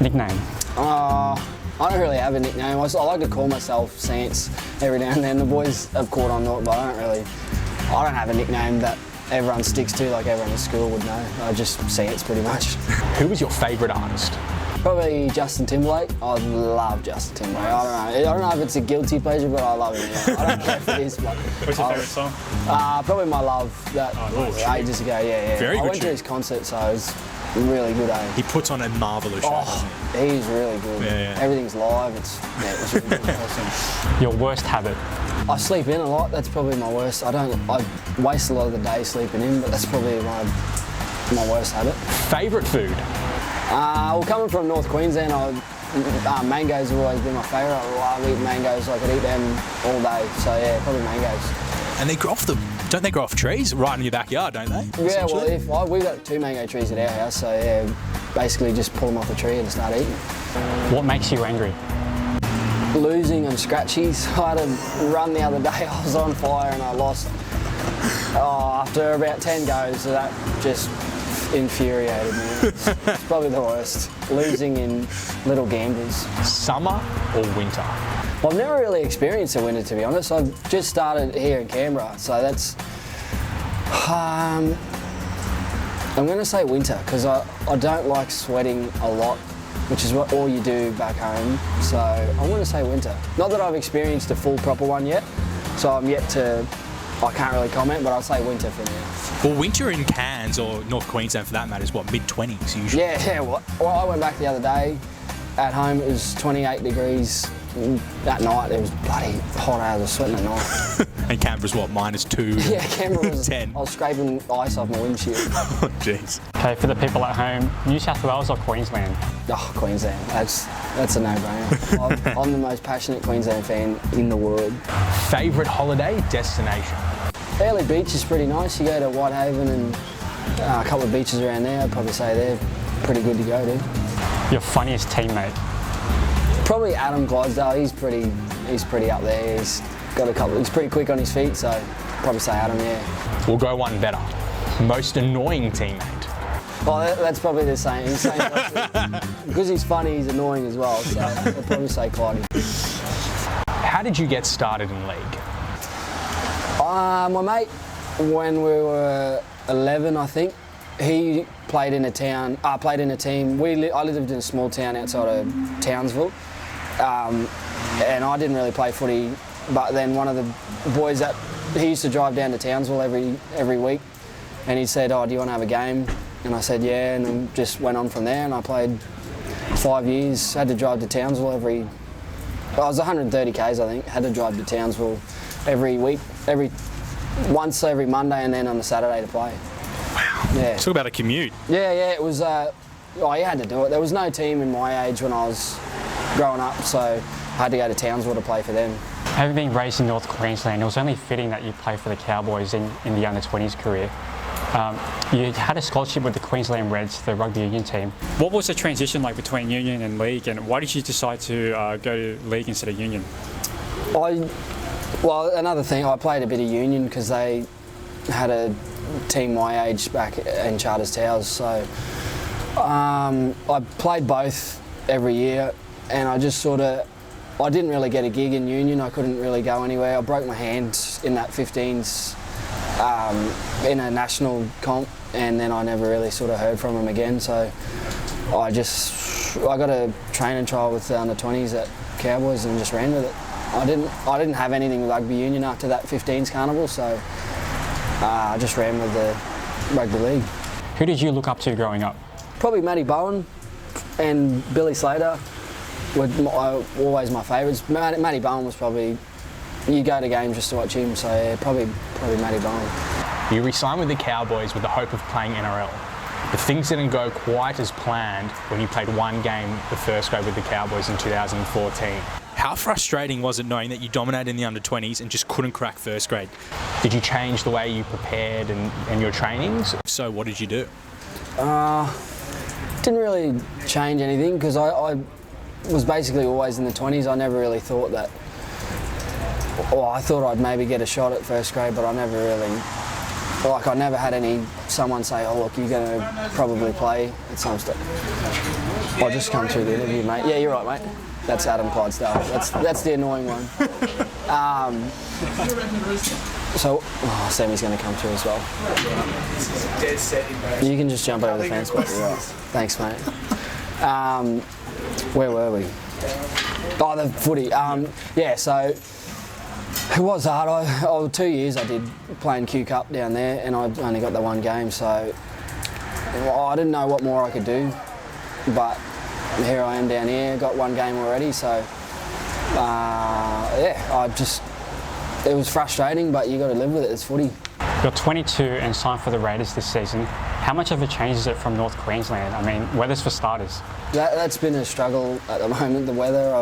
Nickname? I don't really have a nickname. I like to call myself Sants every now and then. The boys have caught on to it, but I don't have a nickname that everyone sticks to, like everyone in school would know. I just Sants pretty much. Who was your favourite artist? Probably Justin Timberlake. I love Justin Timberlake. I don't know if it's a guilty pleasure, but I love him. Yeah. I don't care if it is. But what's your favourite song? Probably My Love. Ages ago. Yeah. Very good. I went to his concert, so it was really good. He puts on a marvellous show. He's really good. Yeah. Everything's live. It's really good. Awesome. Your worst habit? I sleep in a lot. That's probably my worst. I waste a lot of the day sleeping in, but that's probably my worst habit. Favourite food? Well, coming from North Queensland, mangoes have always been my favourite. I love eating mangoes. I could eat them all day. So yeah, probably mangoes. And they grow off don't they grow off trees right in your backyard, don't they? Yeah, well, we've got 2 mango trees at our house, so yeah, basically just pull them off the tree and start eating. What makes you angry? Losing and scratchies. I had a run the other day. I was on fire and I lost. After about 10 goes, so that just infuriated me. It's probably the worst. Losing in little gambles. Summer or winter? Well, I've never really experienced a winter, to be honest. I've just started here in Canberra, so that's... I'm going to say winter, because I don't like sweating a lot, which is what all you do back home. So I'm going to say winter. Not that I've experienced a full proper one yet, so I'm yet to... I can't really comment, but I'll say winter for now. Well, winter in Cairns, or North Queensland for that matter, is what, mid-20s usually? Yeah. Well, I went back the other day. At home it was 28 degrees. That night it was bloody hot. I was sweating at night. And Canberra's what, -2? Yeah, Canberra was 10. I was scraping ice off my windshield. Oh, jeez. Okay, for the people at home, New South Wales or Queensland? Oh, Queensland. That's a no-brainer. I'm the most passionate Queensland fan in the world. Favourite holiday destination? Early Beach is pretty nice. You go to Whitehaven and a couple of beaches around there. I'd probably say they're pretty good to go to. Your funniest teammate? Probably Adam Clydesdale. He's pretty up there. He's pretty quick on his feet, so I'd probably say Adam. Yeah. We'll go one better. Most annoying teammate? Well, that's probably the same. Because he's funny, he's annoying as well. So I'd probably say Clydey. How did you get started in league? My mate, when we were 11, I think, he played in a team. I lived in a small town outside of Townsville, and I didn't really play footy. But then one of the boys that he used to drive down to Townsville every week, and he said, "Oh, do you want to have a game?" And I said, "Yeah," and then just went on from there. And I played 5 years. Had to drive to Townsville I was 130 k's, I think. Had to drive to Townsville every week, once every Monday, and then on the Saturday to play. Wow. Yeah. Talk about a commute. Yeah, it was. You had to do it. There was no team in my age when I was growing up, so I had to go to Townsville to play for them. Having been raised in North Queensland, it was only fitting that you play for the Cowboys in the under-20s career. You had a scholarship with the Queensland Reds, the rugby union team. What was the transition like between union and league, and why did you decide to go to league instead of union? Well, another thing, I played a bit of union because they had a team my age back in Charters Towers, so I played both every year, and I just I didn't really get a gig in union. I couldn't really go anywhere. I broke my hand in that 15s in a national comp, and then I never really heard from them again, so I got a training trial with the under-20s at Cowboys and just ran with it. I didn't have anything with rugby union after that 15s carnival, so I just ran with the rugby league. Who did you look up to growing up? Probably Matty Bowen and Billy Slater were always my favourites. Matty Bowen was probably, you go to games just to watch him, so yeah, probably Matty Bowen. You re-signed with the Cowboys with the hope of playing NRL. But things didn't go quite as planned when you played one game the first grade with the Cowboys in 2014. How frustrating was it knowing that you dominated in the under-20s and just couldn't crack first grade? Did you change the way you prepared and your trainings? If so, what did you do? Didn't really change anything because I was basically always in the 20s. I never really thought that... I thought I'd maybe get a shot at first grade, but I never really... I never had someone say, "Oh, look, you're going to probably play at some stage." I'll just come through the interview, mate. Yeah, you're right, mate. That's Adam Clydesdale. That's the annoying one. Sammy's going to come through as well. You can just jump over the fence, but you're right. Thanks, mate. Where were we? Oh, the footy. So it was hard. 2 years I did playing Q Cup down there, and I only got the one game, so I didn't know what more I could do. But here I am down here, got one game already, so it was frustrating, but you got to live with it. It's footy. You're 22 and signed for the Raiders this season. How much of a change is it from North Queensland? I mean, weather's for starters. That's been a struggle at the moment, the weather.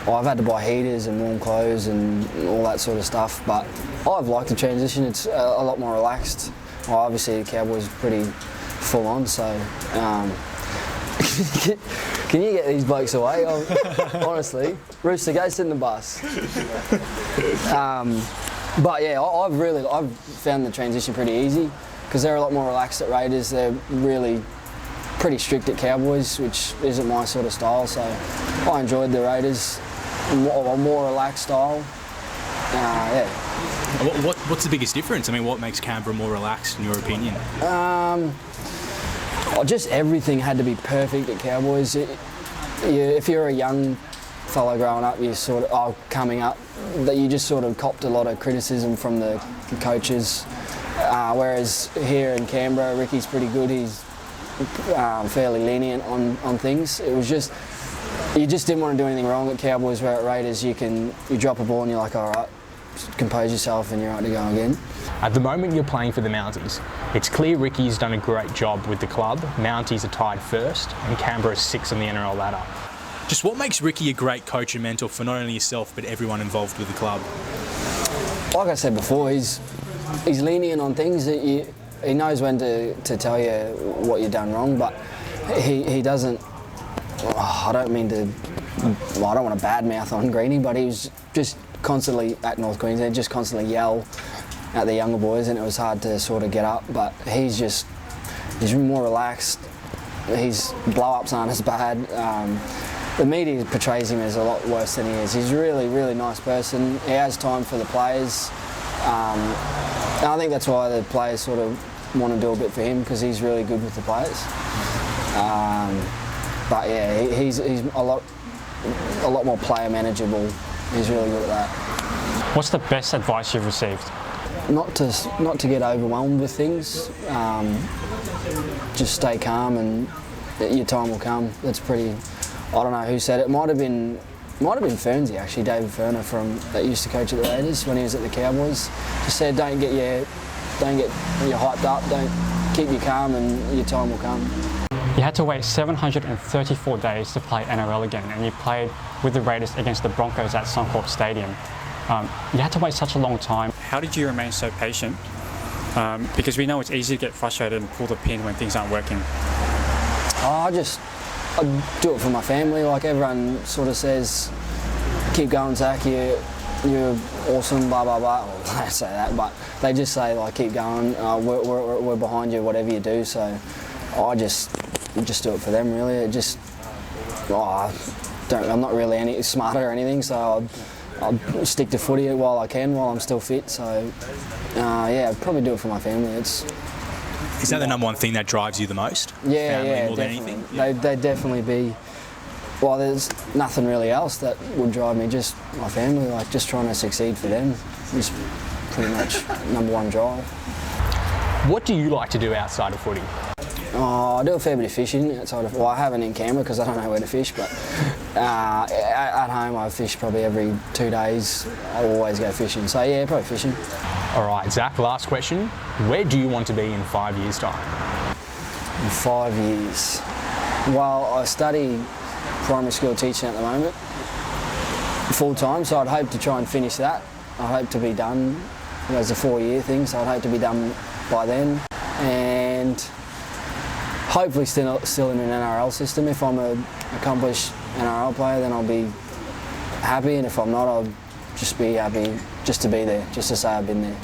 I've had to buy heaters and warm clothes and all that sort of stuff, but I've liked the transition. It's a lot more relaxed. Obviously, the Cowboys are pretty full on, so can you get these blokes away? Honestly, Rooster, go sit in the bus. But yeah, I've found the transition pretty easy because they're a lot more relaxed at Raiders. They're really pretty strict at Cowboys, which isn't my sort of style. So I enjoyed the Raiders, a more relaxed style. What's the biggest difference? I mean, what makes Canberra more relaxed in your opinion? Just everything had to be perfect at Cowboys. If you're a young fellow growing up, coming up, that you just sort of copped a lot of criticism from the coaches. Whereas here in Canberra, Ricky's pretty good. He's fairly lenient on things. It was just, you just didn't want to do anything wrong at Cowboys, where at Raiders you drop a ball and you're like, all right, compose yourself and you're right to go again. At the moment you're playing for the Mounties. It's clear Ricky's done a great job with the club. Mounties are tied first and Canberra's 6th on the NRL ladder. Just what makes Ricky a great coach and mentor for not only yourself but everyone involved with the club? Like I said before, he's lenient on things. He knows when to tell you what you've done wrong, but he doesn't. I don't want to badmouth on Greenie, but he was just constantly at North Queensland, just constantly yell at the younger boys, and it was hard to sort of get up. But he's more relaxed. His blow-ups aren't as bad. The media portrays him as a lot worse than he is. He's a really, really nice person. He has time for the players. And I think that's why the players sort of want to do a bit for him, because he's really good with the players. But yeah, he's a lot more player manageable. He's really good at that. What's the best advice you've received? Not to get overwhelmed with things. Just stay calm and your time will come. That's pretty. I don't know who said it. Might have been Fernsey, actually, David Ferner that used to coach at the Raiders when he was at the Cowboys. Just said, don't get you hyped up. Don't keep you calm, and your time will come. You had to wait 734 days to play NRL again, and you played with the Raiders against the Broncos at Suncorp Stadium. You had to wait such a long time. How did you remain so patient? Because we know it's easy to get frustrated and pull the pin when things aren't working. I do it for my family. Like everyone sort of says, keep going, Zac, you're awesome, blah, blah, blah. Well, they say that, but they just say, like, keep going, we're behind you, whatever you do. So I just do it for them, really. I'm not really any smarter or anything, so I'll stick to footy while I can, while I'm still fit. So I'd probably do it for my family. Is that the number one thing that drives you the most? Yeah, family, more definitely. Than anything? They'd definitely be. Well, there's nothing really else that would drive me, just my family, like just trying to succeed for them. Is pretty much number one drive. What do you like to do outside of footy? I do a fair bit of fishing outside of. Well, I haven't in Canberra because I don't know where to fish, but at home I fish probably every 2 days. I always go fishing, so yeah, probably fishing. All right, Zac, last question. Where do you want to be in 5 years' time? In 5 years? Well, I study primary school teaching at the moment, full time, so I'd hope to try and finish that. I hope to be done. It's a 4-year thing, so I'd hope to be done by then. And hopefully still in an NRL system. If I'm an accomplished NRL player, then I'll be happy, and if I'm not, I'll just be happy just to be there, just to say I've been there.